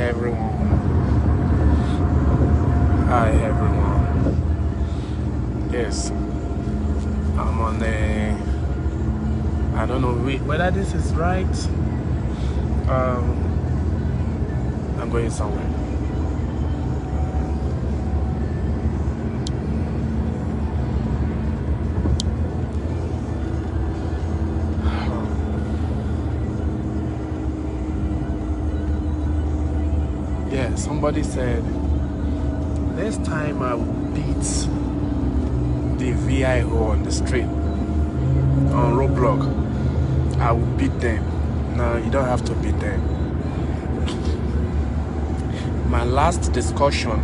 everyone. Hi everyone. Yes, I'm on the. I don't know whether this is right. I'm going somewhere. Yeah, somebody said next time I will beat the VIO on the street on roadblock. I will beat them. No, you don't have to beat them. My last discussion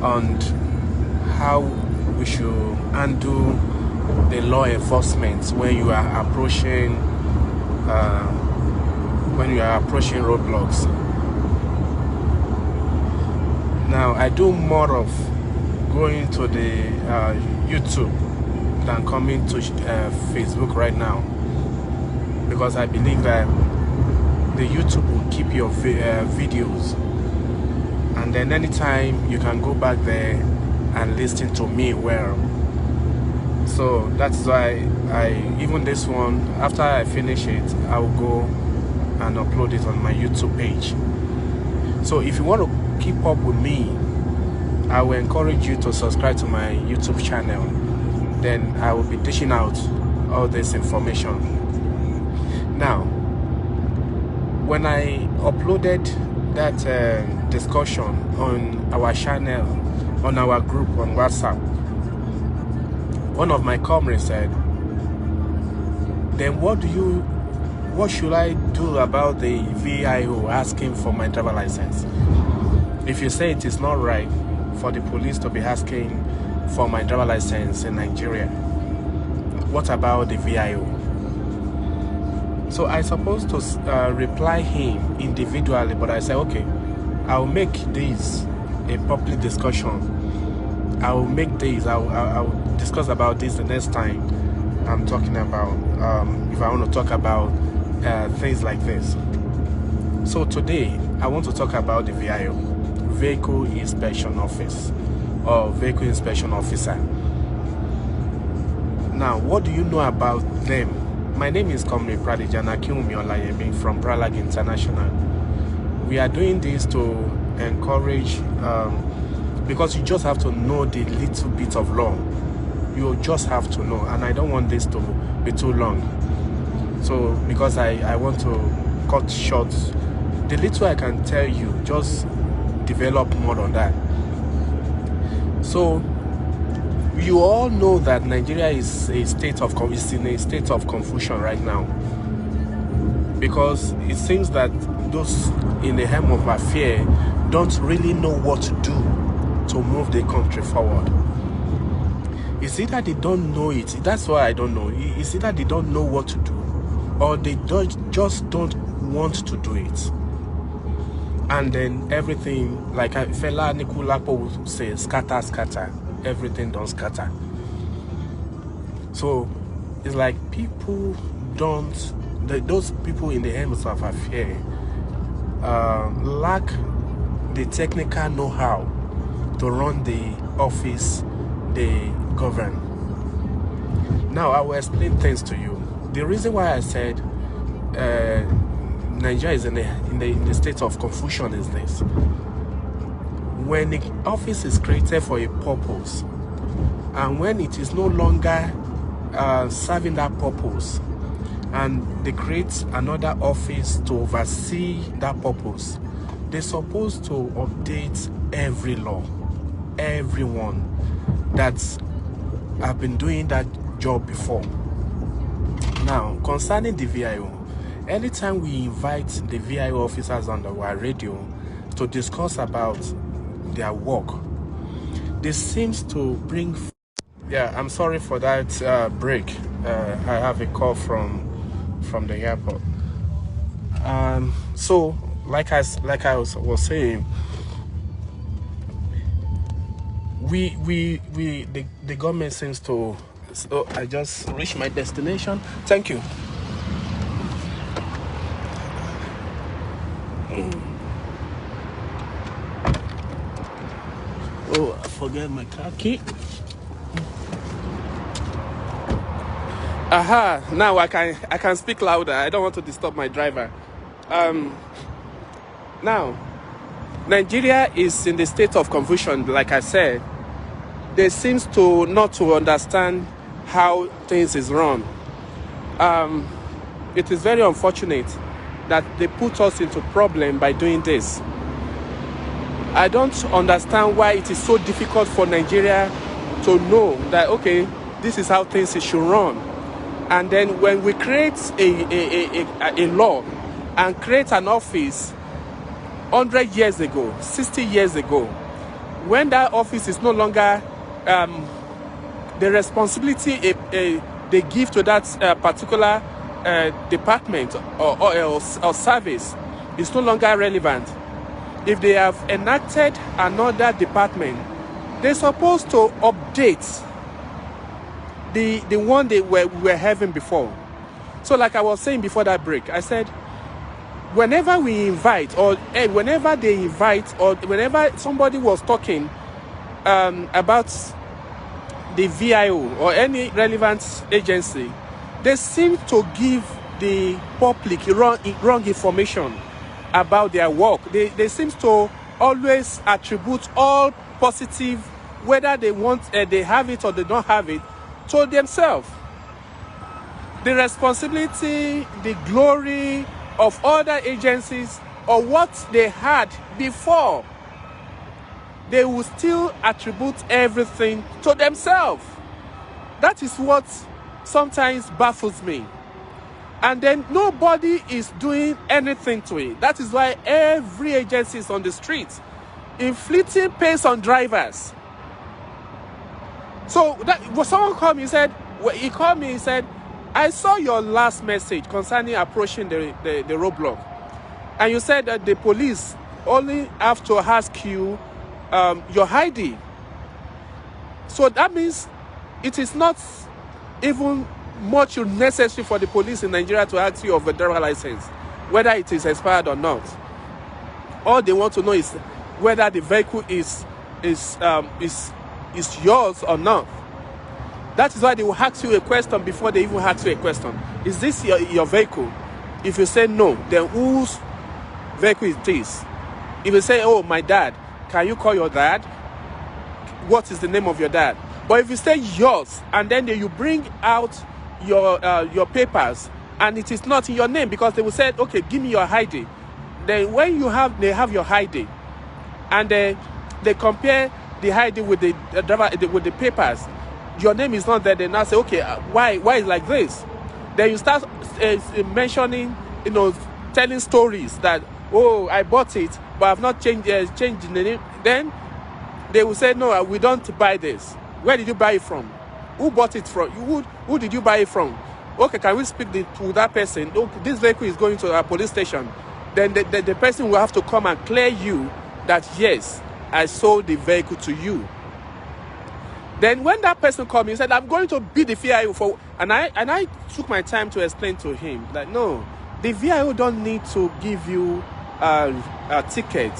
on how we should handle the law enforcement when you are approaching roadblocks. Now I do more of going to the YouTube than coming to Facebook right now, because I believe that the YouTube will keep your videos, and then anytime you can go back there and listen to me well. So that's why even this one, after I finish it, I will go and upload it on my YouTube page. So if you want to keep up with me, I will encourage you to subscribe to my YouTube channel. Then I will be dishing out all this information. Now, when I uploaded that discussion on our channel, on our group on WhatsApp, one of my comrades said, then what should I do about the VIO asking for my driver license? If you say it is not right for the police to be asking for my driver license in Nigeria, what about the VIO? So I supposed to reply him individually, but I said, okay, I'll make this a public discussion. I'll discuss about this the next time I'm talking about, if I want to talk about things like this. So today I want to talk about the VIO, Vehicle Inspection Office, or Vehicle Inspection Officer. Now, what do you know about them? My name is Comrade Pradijana Kiwumi Olayemi from Pralag International. We are doing this to encourage, because you just have to know the little bit of law. You just have to know, and I don't want this to be too long. So because I want to cut short, the little I can tell you, just develop more on that. So you all know that Nigeria is in a state of confusion right now, because it seems that those in the helm of affair don't really know what to do to move the country forward. It's either they don't know it, that's why I don't know. It's either they don't know what to do, or they just don't want to do it. And then everything, like fella Nikulapo would say, scatter, everything don't scatter. So it's like people those people in the helms of affair lack the technical know-how to run the office they govern. Now I will explain things to you. The reason why I said Nigeria is in the state of confusion is this: when the office is created for a purpose, and when it is no longer serving that purpose, and they create another office to oversee that purpose, they're supposed to update every law, everyone that's have been doing that job before. Now, concerning the VIO, anytime we invite the VIO officers on our radio to discuss about their work, this seems to bring... Yeah, I'm sorry for that break. I have a call from the airport. So, like I was saying, the government seems to... So I just reached my destination. Thank you. forget my car key. Aha, now I can speak louder. I don't want to disturb my driver. Now, Nigeria is in the state of confusion, like I said. They seems to not to understand how things is run. It is very unfortunate that they put us into problem by doing this. I don't understand why it is so difficult for Nigeria to know that, okay, this is how things should run. And then when we create a law and create an office 100 years ago, 60 years ago, when that office is no longer the responsibility they give to that particular department or service is no longer relevant. If they have enacted another department, they're supposed to update the one we were having before. So like I was saying before that break, I said, whenever we invite or whenever they invite or whenever somebody was talking about the VIO or any relevant agency, they seem to give the public wrong information about their work. They seem to always attribute all positive, whether they want they have it or they don't have it, to themselves. The responsibility, the glory of other agencies or what they had before, they will still attribute everything to themselves. That is what sometimes baffles me. And then nobody is doing anything to it. That is why every agency is on the street, inflicting pace on drivers. So that someone called me, he said, I saw your last message concerning approaching the roadblock. And you said that the police only have to ask you your ID. So that means it is not even much necessary for the police in Nigeria to ask you of a driver license, whether it is expired or not. All they want to know is whether the vehicle is yours or not. That is why they will ask you a question before they even ask you a question. Is this your vehicle? If you say no, then whose vehicle is this? If you say, oh, my dad, can you call your dad? What is the name of your dad? But if you say yours, and then you bring out your papers, and it is not in your name, because they will say, okay, give me your ID. Then when they have your ID, and they compare the ID with the driver with the papers, your name is not there. They now say, okay, why is like this? Then you start mentioning, telling stories that, oh, I bought it, but I've not changed the name. Then they will say, no, we don't buy this. Where did you buy it from? Who bought it from? Who did you buy it from? Okay, can we speak to that person? Okay, this vehicle is going to a police station. Then the person will have to come and clear you that, yes, I sold the vehicle to you. Then when that person called me, he said, I'm going to be the VIO for... And I took my time to explain to him that, no, the VIO don't need to give you a ticket.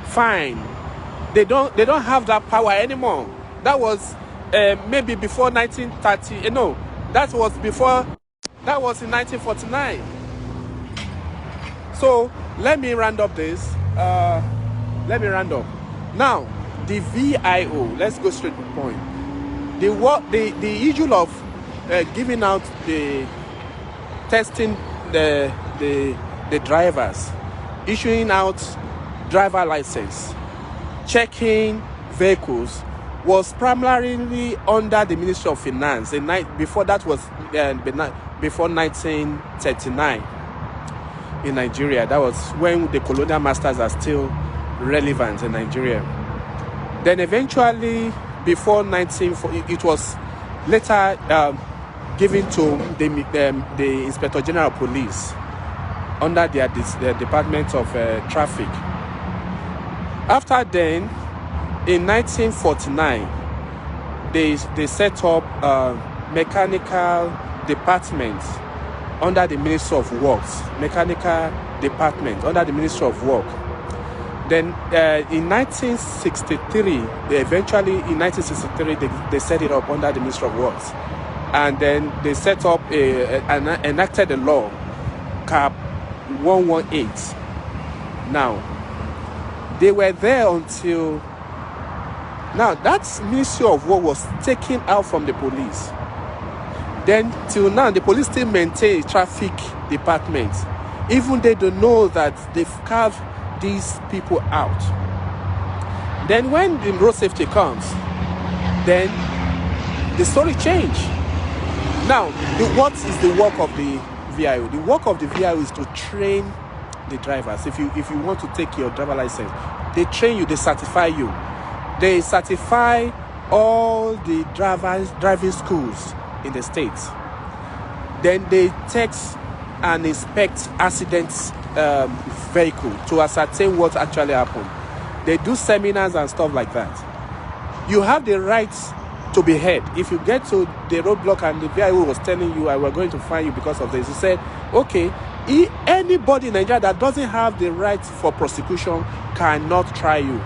Fine. They don't have that power anymore. That was maybe before 1930. No, that was in 1949. So let me round up this. Now, the VIO, let's go straight to the point. The issue of giving out testing the drivers, issuing out driver license, checking vehicles was primarily under the Ministry of Finance. Before that was before 1939 in Nigeria. That was when the colonial masters are still relevant in Nigeria. Then eventually, before 1940, it was later given to the Inspector General of Police under their Department of Traffic. After then, in 1949, they set up mechanical department under the Ministry of Works. Mechanical department under the Ministry of Work. Then in 1963, in 1963, they set it up under the Ministry of Works. And then they set up enacted a law, Cap 118. Now, they were there until now. That Ministry of Works was taken out from the police. Then till now, the police still maintain a traffic department, even they don't know that they've carved these people out. Then when the road safety comes, then the story change. Now, what is the work of the VIO? The work of the VIO is to train the drivers. If you want to take your driver license, they train you, they certify you. They certify all the driving schools in the states. Then they text and inspect accidents vehicle to ascertain what actually happened. They do seminars and stuff like that. You have the right to be heard. If you get to the roadblock and the VIO was telling you, I was going to fine you because of this, you said, okay, anybody in Nigeria that doesn't have the right for prosecution cannot try you.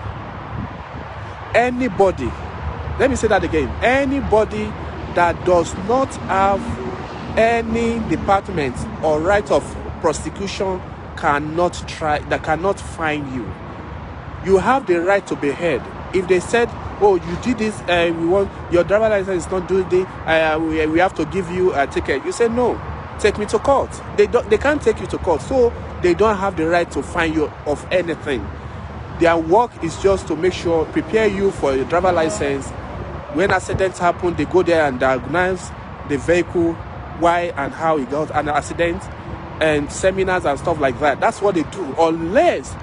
Anybody, let me say that again, anybody that does not have any department or right of prosecution cannot fine you. You have the right to be heard. If they said, oh, you did this, we want your driver license is not doing this, we have to give you a ticket, you say no, take me to court. They can't take you to court, so they don't have the right to fine you of anything. Their work is just to make sure, prepare you for your driver license. When accidents happen, they go there and diagnose the vehicle, why and how it got an accident, and seminars and stuff like that. That's what they do, unless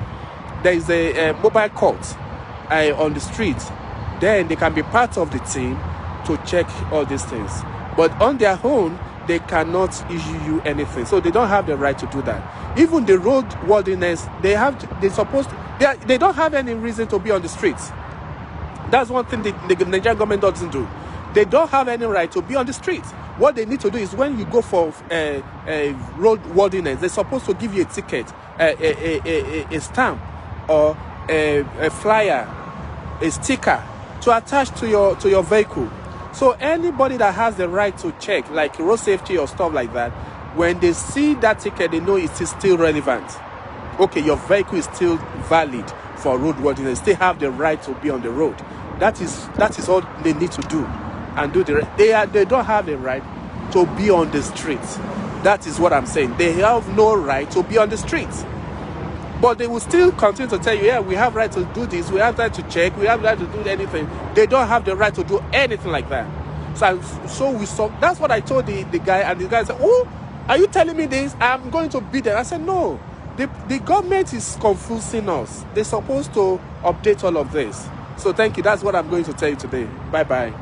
there is a mobile court on the street. Then they can be part of the team to check all these things. But on their own, they cannot issue you anything. So they don't have the right to do that. Even the road worthiness, they don't have any reason to be on the streets. That's one thing the Nigerian government doesn't do. They don't have any right to be on the streets. What they need to do is when you go for road worthiness, they're supposed to give you a ticket, a stamp, or a flyer, a sticker to attach to your vehicle. So anybody that has the right to check, like road safety or stuff like that, when they see that ticket, they know it is still relevant. Okay, your vehicle is still valid for road worthiness. They have the right to be on the road. That is all they need to do, and do the rest. They don't have the right to be on the streets. That is what I'm saying. They have no right to be on the streets. But they will still continue to tell you, yeah, we have right to do this, we have right to check, we have right to do anything. They don't have the right to do anything like that. So we saw, that's what I told the guy, and the guy said, oh, are you telling me this? I'm going to be there. I said, no, the government is confusing us. They're supposed to update all of this. So thank you. That's what I'm going to tell you today. Bye-bye.